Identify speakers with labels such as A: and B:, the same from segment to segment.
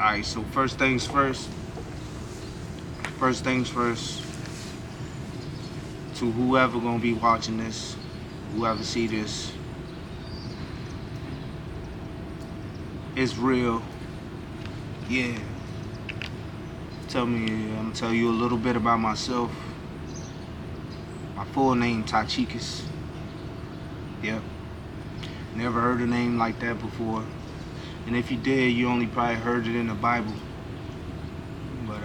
A: Alright, so first things first. First things first. To whoever gonna be watching this, whoever see this, it's real. Yeah. I'm gonna tell you a little bit about myself. My full name Tachikas. Yep. Never heard a name like that before. And if you did, you only probably heard it in the Bible. But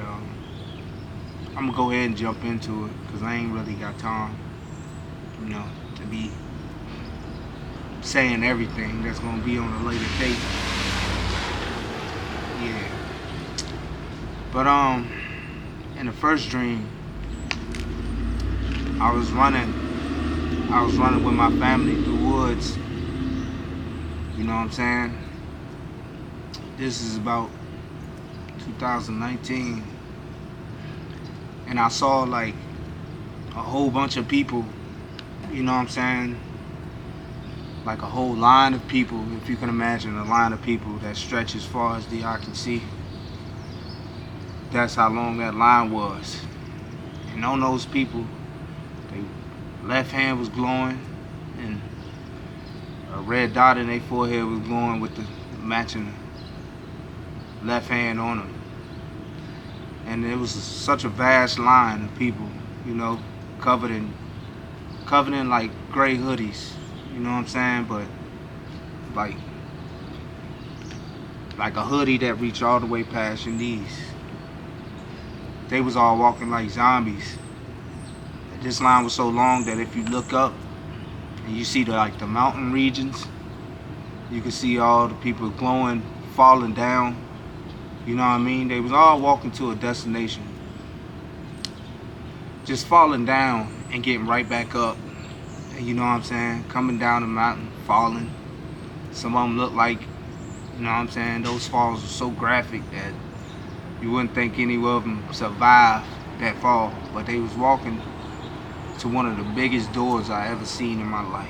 A: I'm gonna go ahead and jump into it because I ain't really got time, to be saying everything that's gonna be on a later date. Yeah. But in the first dream, I was running with my family through the woods. You know what I'm saying? This is about 2019. And I saw like a whole bunch of people, you know what I'm saying? Like a whole line of people, if you can imagine a line of people that stretch as far as the eye can see. That's how long that line was. And on those people, their left hand was glowing and a red dot in their forehead was glowing with the matching left hand on them. And it was such a vast line of people, covered in like gray hoodies, you know what I'm saying? But like a hoodie that reached all the way past your knees. They was all walking like zombies. This line was so long that if you look up and you see the mountain regions, you can see all the people glowing, falling down. You know what I mean? They was all walking to a destination. Just falling down and getting right back up. And you know what I'm saying? Coming down the mountain, falling. Some of them look like, you know what I'm saying? Those falls were so graphic that you wouldn't think any of them survived that fall. But they was walking to one of the biggest doors I ever seen in my life.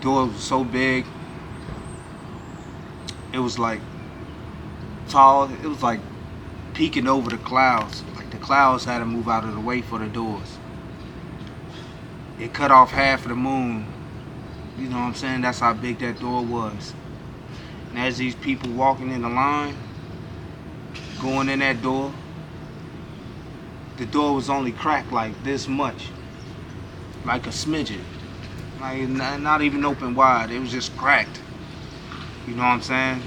A: Door was so big. It was like tall. It was like peeking over the clouds. Like the clouds had to move out of the way for the doors. It cut off half of the moon. You know what I'm saying? That's how big that door was. And as these people walking in the line, going in that door, the door was only cracked like this much. Like a smidget. Like not even open wide. It was just cracked. You know what I'm saying?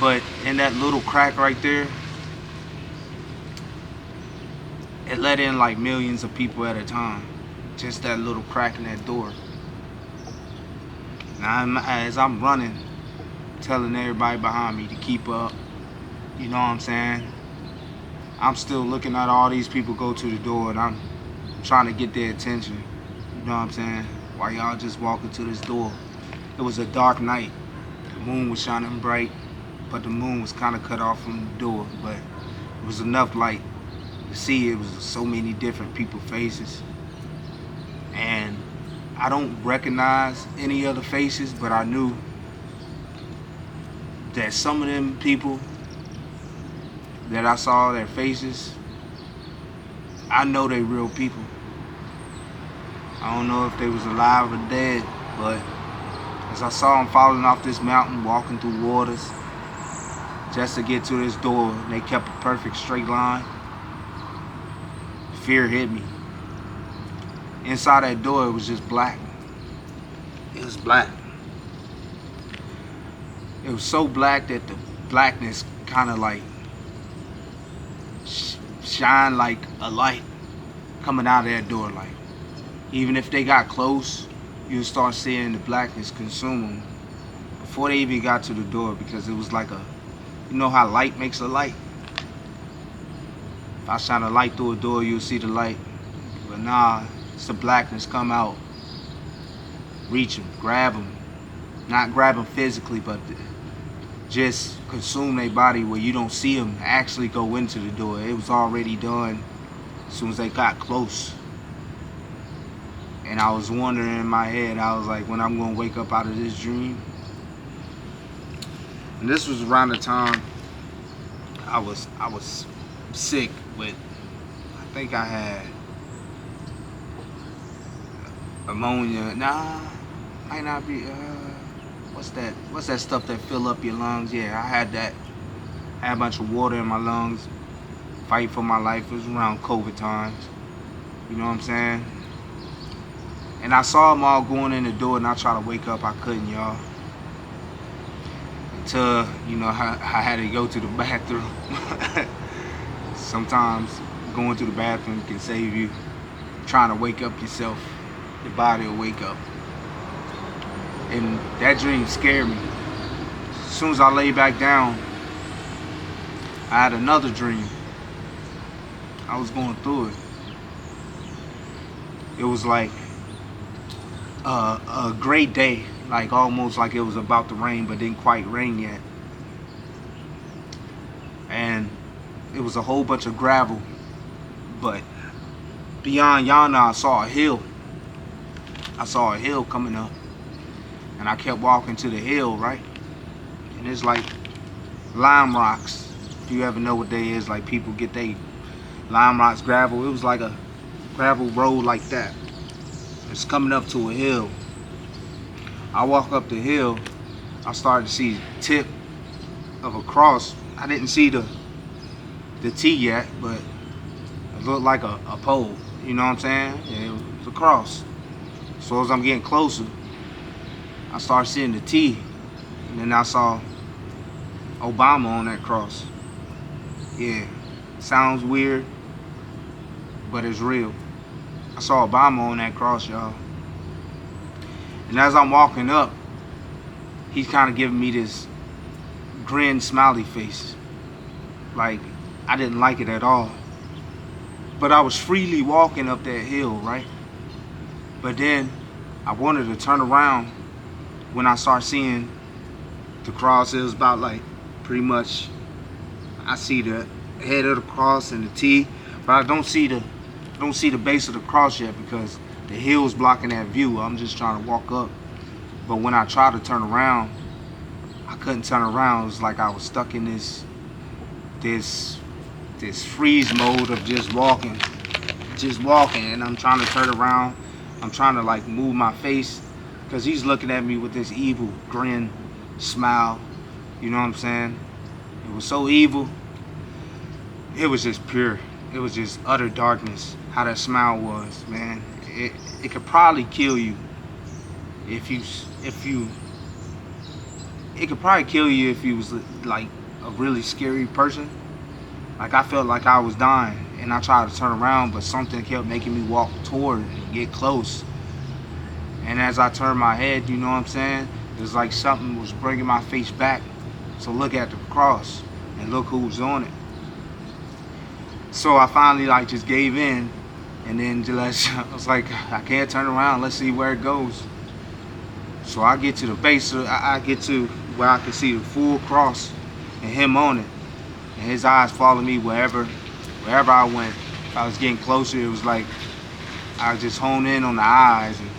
A: But in that little crack right there, it let in like millions of people at a time. Just that little crack in that door. Now as I'm running, telling everybody behind me to keep up, you know what I'm saying? I'm still looking at all these people go to the door and I'm trying to get their attention. You know what I'm saying? While y'all just walking to this door. It was a dark night. The moon was shining bright, but the moon was kind of cut off from the door. But it was enough light to see it was so many different people's faces. And I don't recognize any other faces, but I knew that some of them people that I saw their faces, I know they real people. I don't know if they was alive or dead, but as I saw them falling off this mountain, walking through waters, just to get to this door, and they kept a perfect straight line, fear hit me. Inside that door, it was just black. It was black. It was so black that the blackness kind of like shine like a light coming out of that door. Like even if they got close, you'll start seeing the blackness consume them before they even got to the door, because it was like you know how light makes a light? If I shine a light through a door, you'll see the light. But nah, it's the blackness come out, reach them, grab them. Not grab them physically, but just consume their body where you don't see them actually go into the door. It was already done as soon as they got close. And I was wondering in my head, I was like, when I'm going to wake up out of this dream, And this was around the time I was sick with, I think I had ammonia. Nah, might not be. What's that stuff that fill up your lungs? Yeah, I had that. I had a bunch of water in my lungs. Fight for my life. It was around COVID times. You know what I'm saying? And I saw them all going in the door, and I tried to wake up. I couldn't, y'all. Until, you know, I had to go to the bathroom. Sometimes going to the bathroom can save you. Trying to wake up yourself, your body will wake up. And that dream scared me. As soon as I lay back down, I had another dream. I was going through it. It was like a great day, like almost like it was about to rain, but didn't quite rain yet. And it was a whole bunch of gravel, but beyond yonder I saw a hill. I saw a hill coming up, and I kept walking to the hill, right? And it's like lime rocks. If you ever know what they is, like people get they lime rocks, gravel. It was like a gravel road like that. It's coming up to a hill. I walk up the hill. I started to see the tip of a cross. I didn't see the T yet, but it looked like a pole. You know what I'm saying? Yeah, it was a cross. So as I'm getting closer, I started seeing the T, and then I saw Obama on that cross. Yeah, sounds weird, but it's real. I saw Obama on that cross, y'all. And as I'm walking up, he's kind of giving me this grin, smiley face. Like, I didn't like it at all. But I was freely walking up that hill, right? But then I wanted to turn around when I started seeing the cross. It was about like pretty much, I see the head of the cross and the T, but I don't see the base of the cross yet because the hill's blocking that view. I'm just trying to walk up. But when I tried to turn around, I couldn't turn around. It was like I was stuck in this freeze mode of just walking. And I'm trying to turn around. I'm trying to like move my face because he's looking at me with this evil grin, smile. You know what I'm saying? It was so evil. It was just pure. It was just utter darkness. How that smile was, man. It could probably kill you if you. It could probably kill you if you was like a really scary person. Like I felt like I was dying, and I tried to turn around, but something kept making me walk toward it and get close. And as I turned my head, you know what I'm saying? It was like something was bringing my face back to look at the cross and look who was on it. So I finally like just gave in, and then I was like, I can't turn around. Let's see where it goes. So I get to the base. I get to where I can see the full cross and him on it, and his eyes follow me wherever I went. If I was getting closer, it was like I just honed in on the eyes, and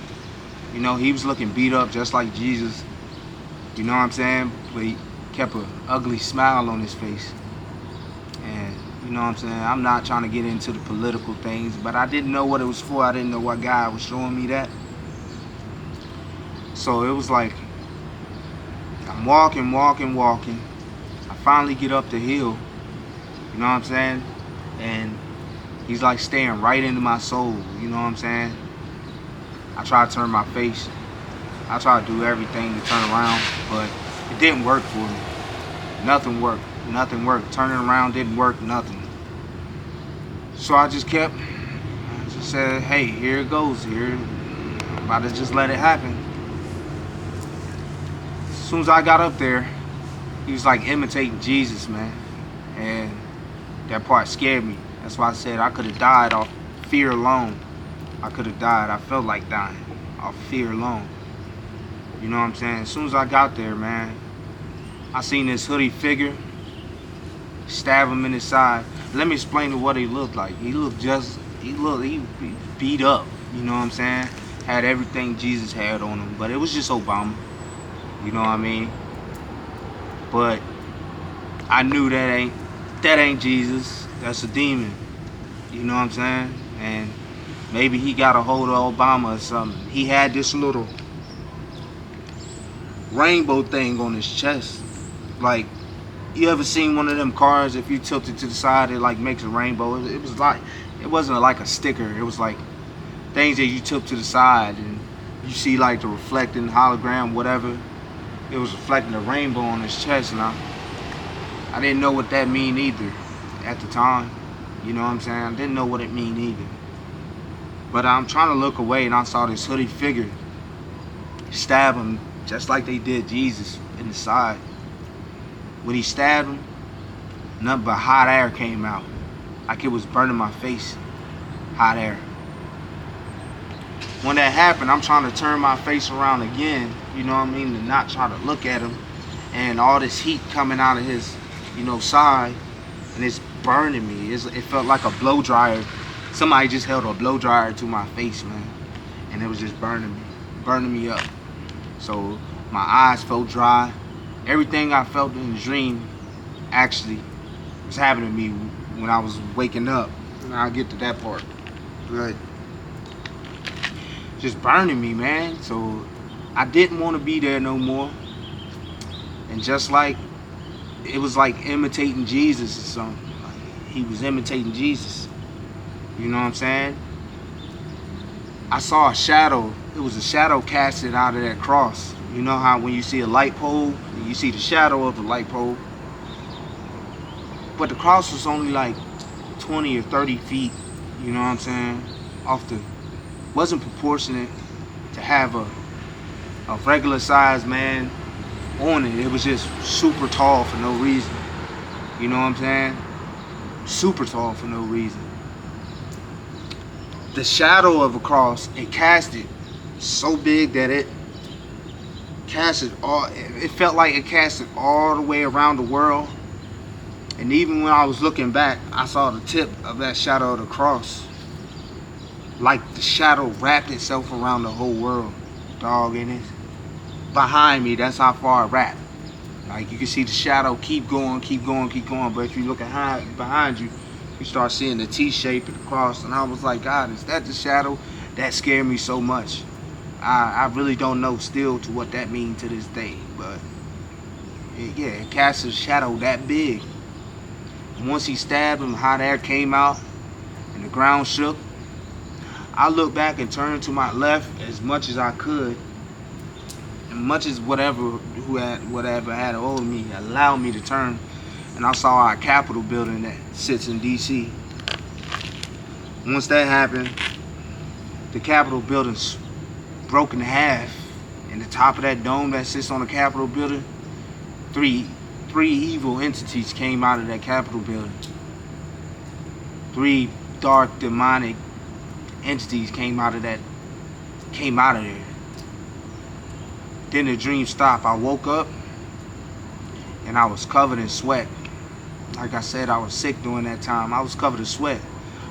A: you know he was looking beat up just like Jesus. You know what I'm saying? But he kept an ugly smile on his face. And you know what I'm saying? I'm not trying to get into the political things, but I didn't know what it was for. I didn't know what God was showing me that. So it was like, I'm walking. I finally get up the hill, you know what I'm saying? And he's like staring right into my soul, you know what I'm saying? I try to turn my face. I try to do everything to turn around, but it didn't work for me. Nothing worked. Turning around didn't work, nothing. So I just said, hey, here it goes. I'm about to just let it happen. As soon as I got up there, he was like imitating Jesus, man. And that part scared me. That's why I said I could have died off fear alone. I could have died. I felt like dying off fear alone. You know what I'm saying? As soon as I got there, man, I seen this hoodie figure, stab him in his side. Let me explain to what he looked like. He beat up, you know what I'm saying? Had everything Jesus had on him, but it was just Obama. You know what I mean? But I knew that ain't Jesus. That's a demon. You know what I'm saying? And maybe he got a hold of Obama or something. He had this little rainbow thing on his chest. Like, you ever seen one of them cars, if you tilt it to the side, it like makes a rainbow? It was like, it wasn't like a sticker. It was like things that you tilt to the side and you see like the reflecting hologram, whatever. It was reflecting a rainbow on his chest, and I didn't know what that mean either at the time. You know what I'm saying? I didn't know what it mean either. But I'm trying to look away, and I saw this hooded figure stab him just like they did Jesus in the side. When he stabbed him, nothing but hot air came out. Like it was burning my face. Hot air. When that happened, I'm trying to turn my face around again, you know what I mean, to not try to look at him. And all this heat coming out of his, side, and it's burning me. It felt like a blow dryer. Somebody just held a blow dryer to my face, man. And it was just burning me up. So my eyes felt dry. Everything I felt in the dream actually was happening to me when I was waking up. And I'll get to that part. But just burning me, man. So I didn't want to be there no more. And just like, it was like imitating Jesus or something. Like he was imitating Jesus. You know what I'm saying? I saw a shadow. It was a shadow casted out of that cross. You know how when you see a light pole, you see the shadow of the light pole. But the cross was only like 20 or 30 feet, you know what I'm saying? Wasn't proportionate to have a regular sized man on it. It was just super tall for no reason. You know what I'm saying? Super tall for no reason. The shadow of a cross, it casted so big that it felt like it casted all the way around the world. And even when I was looking back, I saw the tip of that shadow of the cross. Like the shadow wrapped itself around the whole world, dog. And it's behind me, that's how far it wrapped. Like you can see the shadow keep going. But if you look behind you, you start seeing the T shape of the cross. And I was like, God, is that the shadow? That scared me so much. I really don't know still to what that means to this day. But it cast a shadow that big. And once he stabbed him, hot air came out and the ground shook. I looked back and turned to my left as much as I could. And much as whatever had a hold of me allowed me to turn. And I saw our Capitol building that sits in DC. Once that happened, the Capitol building's broke in half. And the top of that dome that sits on the Capitol building, three evil entities came out of that Capitol building. 3 dark demonic entities came out of there. Then the dream stopped. I woke up and I was covered in sweat. Like I said, I was sick during that time. I was covered in sweat,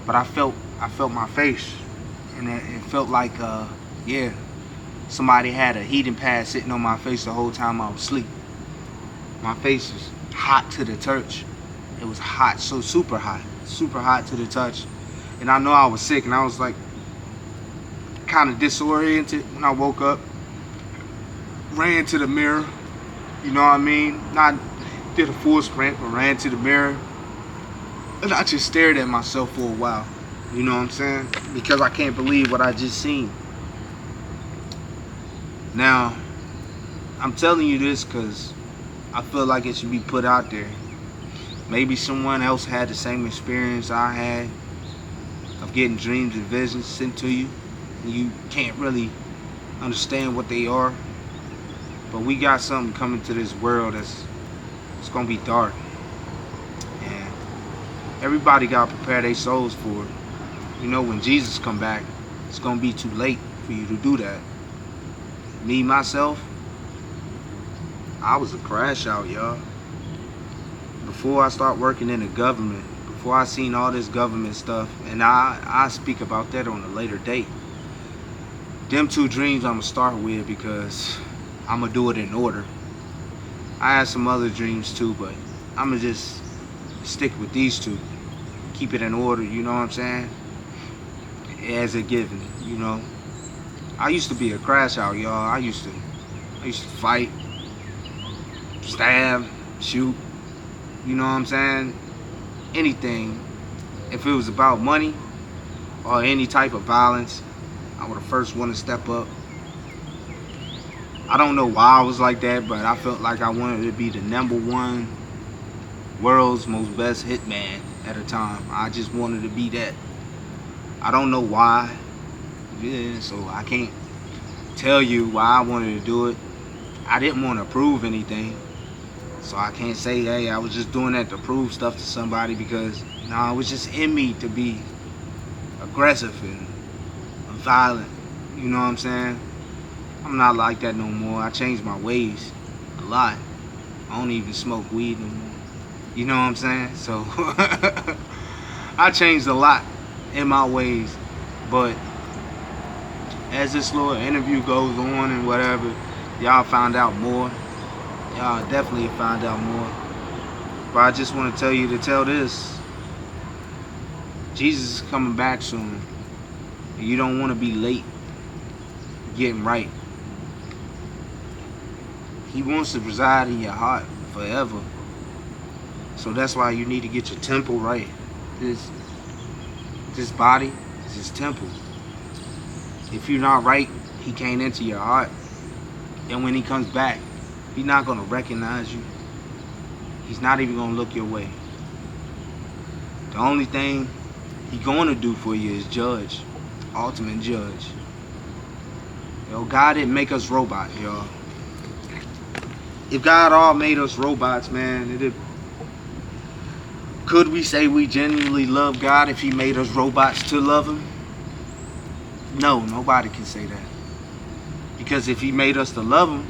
A: but I felt my face, and it felt like somebody had a heating pad sitting on my face the whole time I was asleep. My face was hot to the touch. It was hot, so super hot to the touch. And I know I was sick, and I was like kind of disoriented when I woke up. Ran to the mirror, you know what I mean? Not did a full sprint, but ran to the mirror. And I just stared at myself for a while, you know what I'm saying? Because I can't believe what I just seen. Now, I'm telling you this because I feel like it should be put out there. Maybe someone else had the same experience I had of getting dreams and visions sent to you, and you can't really understand what they are. But we got something coming to this world it's gonna be dark, and everybody gotta prepare their souls for it. You know, when Jesus come back, it's gonna be too late for you to do that. Me, myself, I was a crash out, y'all. Before I start working in the government, before I seen all this government stuff, and I speak about that on a later date. Them 2 dreams I'm gonna start with, because I'm gonna do it in order. I had some other dreams too, but I'ma just stick with these two. Keep it in order, you know what I'm saying? As a given, you know. I used to be a crash out, y'all. I used to fight, stab, shoot, you know what I'm saying? Anything. If it was about money or any type of violence, I would have first want to step up. I don't know why I was like that, but I felt like I wanted to be the #1 world's most best hitman at a time. I just wanted to be that. I don't know why. Yeah, so I can't tell you why I wanted to do it. I didn't want to prove anything. So I can't say, hey, I was just doing that to prove stuff to somebody, because no, it was just in me to be aggressive and violent. You know what I'm saying? I'm not like that no more. I changed my ways a lot. I don't even smoke weed no more. You know what I'm saying? So I changed a lot in my ways. But as this little interview goes on and whatever, y'all found out more. Y'all definitely found out more. But I just want to tell you to tell this. Jesus is coming back soon. And you don't want to be late getting right. He wants to reside in your heart forever. So that's why you need to get your temple right. This body is his temple. If you're not right, he can't enter your heart. And when he comes back, he's not going to recognize you. He's not even going to look your way. The only thing he's going to do for you is judge. Ultimate judge. Yo, God didn't make us robots, y'all. If God all made us robots, man, could we say we genuinely love God if he made us robots to love him? No, nobody can say that. Because if he made us to love him,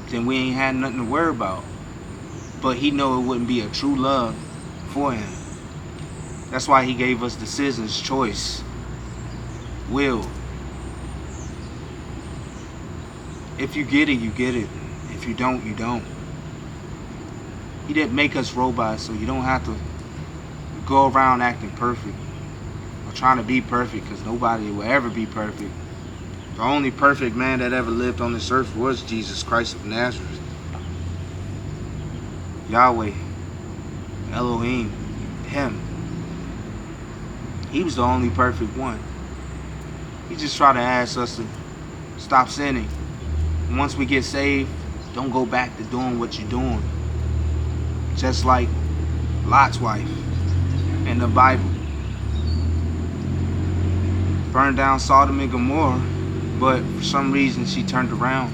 A: then we ain't had nothing to worry about. But he know it wouldn't be a true love for him. That's why he gave us decisions, choice, will. If you get it, you get it. If you don't, you don't. He didn't make us robots, so you don't have to go around acting perfect or trying to be perfect, because nobody will ever be perfect. The only perfect man that ever lived on this earth was Jesus Christ of Nazareth. Yahweh, Elohim, him. He was the only perfect one. He just tried to ask us to stop sinning. And once we get saved, don't go back to doing what you're doing. Just like Lot's wife in the Bible. Burned down Sodom and Gomorrah, but for some reason she turned around.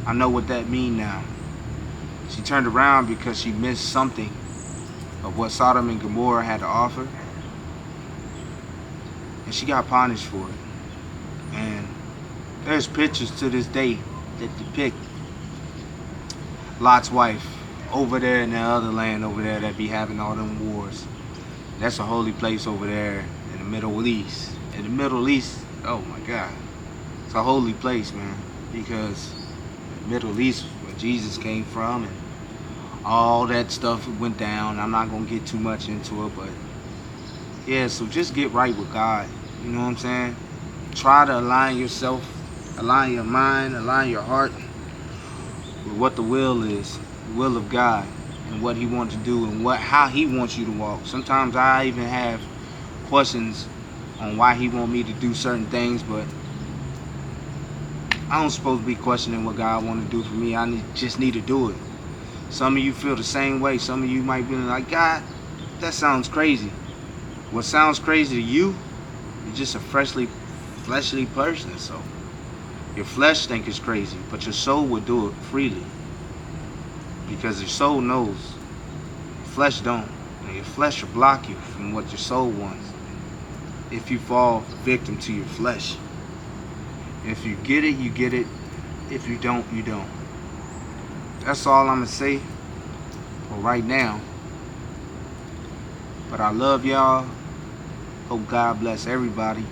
A: I know what that means now. She turned around because she missed something of what Sodom and Gomorrah had to offer. And she got punished for it. And there's pictures to this day that depict Lot's wife over there in the other land over there that be having all them wars. That's a holy place over there in the Middle East. In the Middle East, oh my God. It's a holy place, man. Because the Middle East, where Jesus came from, and all that stuff went down. I'm not going to get too much into it, but yeah, so just get right with God. You know what I'm saying? Try to align yourself, align your mind, align your heart with what the will is, the will of God, and what he wants to do, and how he wants you to walk. Sometimes I even have questions on why he want me to do certain things, but I don't supposed to be questioning what God want to do for me. Just need to do it. Some of you feel the same way. Some of you might be like, God, that sounds crazy. What sounds crazy to you, you're just a fleshly person. So your flesh think it's crazy, but your soul will do it freely. Because your soul knows. Your flesh don't. And your flesh will block you from what your soul wants if you fall victim to your flesh. If you get it, you get it. If you don't, you don't. That's all I'm going to say for right now. But I love y'all. Hope God bless everybody.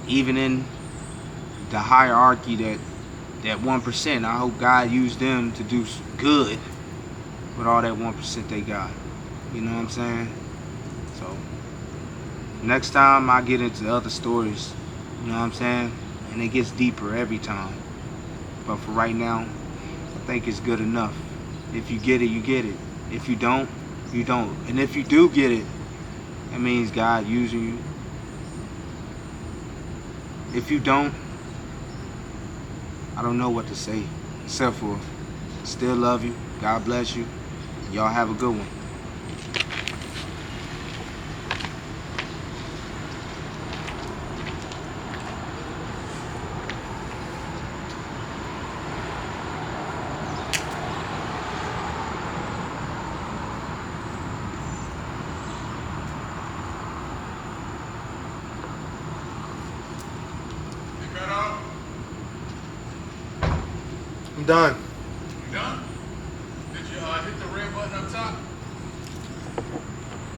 A: Even in the hierarchy that that 1%. I hope God used them to do good with all that 1% they got. You know what I'm saying? So next time I get into other stories, you know what I'm saying? And it gets deeper every time. But for right now, I think it's good enough. If you get it, you get it. If you don't, you don't. And if you do get it, that means God using you. If you don't, I don't know what to say. Except for, still love you. God bless you. Y'all have a good one. I'm done.
B: You done? Did you hit the red button up top?